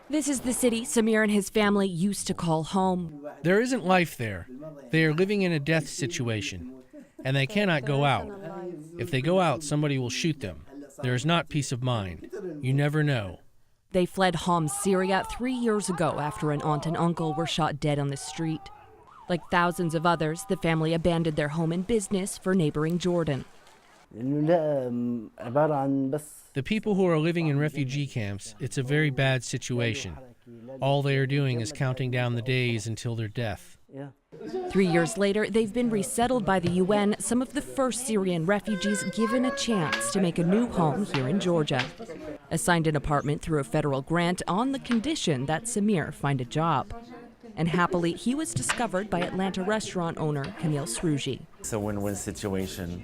This is the city Samir and his family used to call home. There isn't life there. They are living in a death situation, and they cannot go out. If they go out, somebody will shoot them. There is not peace of mind. You never know. They fled Homs, Syria 3 years ago after an aunt and uncle were shot dead on the street. Like thousands of others, the family abandoned their home and business for neighboring Jordan. The people who are living in refugee camps, it's a very bad situation. All they are doing is counting down the days until their death. 3 years later, they've been resettled by the UN, some of the first Syrian refugees given a chance to make a new home here in Georgia. Assigned an apartment through a federal grant on the condition that Samir find a job. And happily, he was discovered by Atlanta restaurant owner Campbell. It's a win-win situation,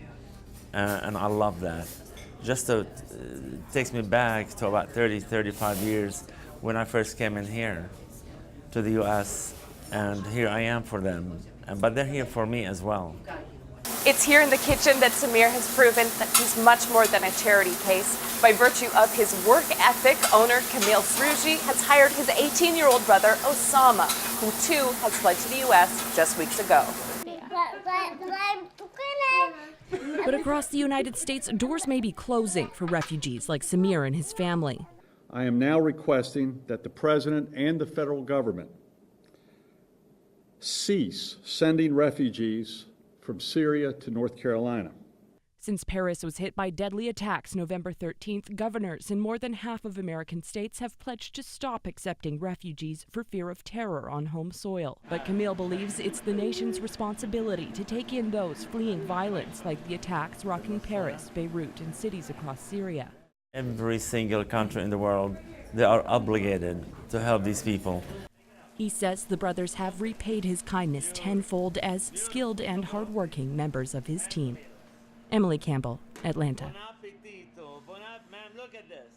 and I love that. Just takes me back to about 35 years when I first came in here to the U.S., and here I am for them, but they're here for me as well. It's here in the kitchen that Samir has proven that he's much more than a charity case. By virtue of his work ethic, owner Campbell has hired his 18-year-old brother, Osama, who too has fled to the U.S. just weeks ago. But across the United States, doors may be closing for refugees like Samir and his family. I am now requesting that the President and the federal government cease sending refugees from Syria to North Carolina. Since Paris was hit by deadly attacks November 13th, governors in more than half of American states have pledged to stop accepting refugees for fear of terror on home soil. But Campbell believes it's the nation's responsibility to take in those fleeing violence, like the attacks rocking Paris, Beirut, and cities across Syria. Every single country in the world, they are obligated to help these people. He says the brothers have repaid his kindness tenfold as skilled and hardworking members of his team. Emily Campbell, Atlanta. Buon appetito. Look at this.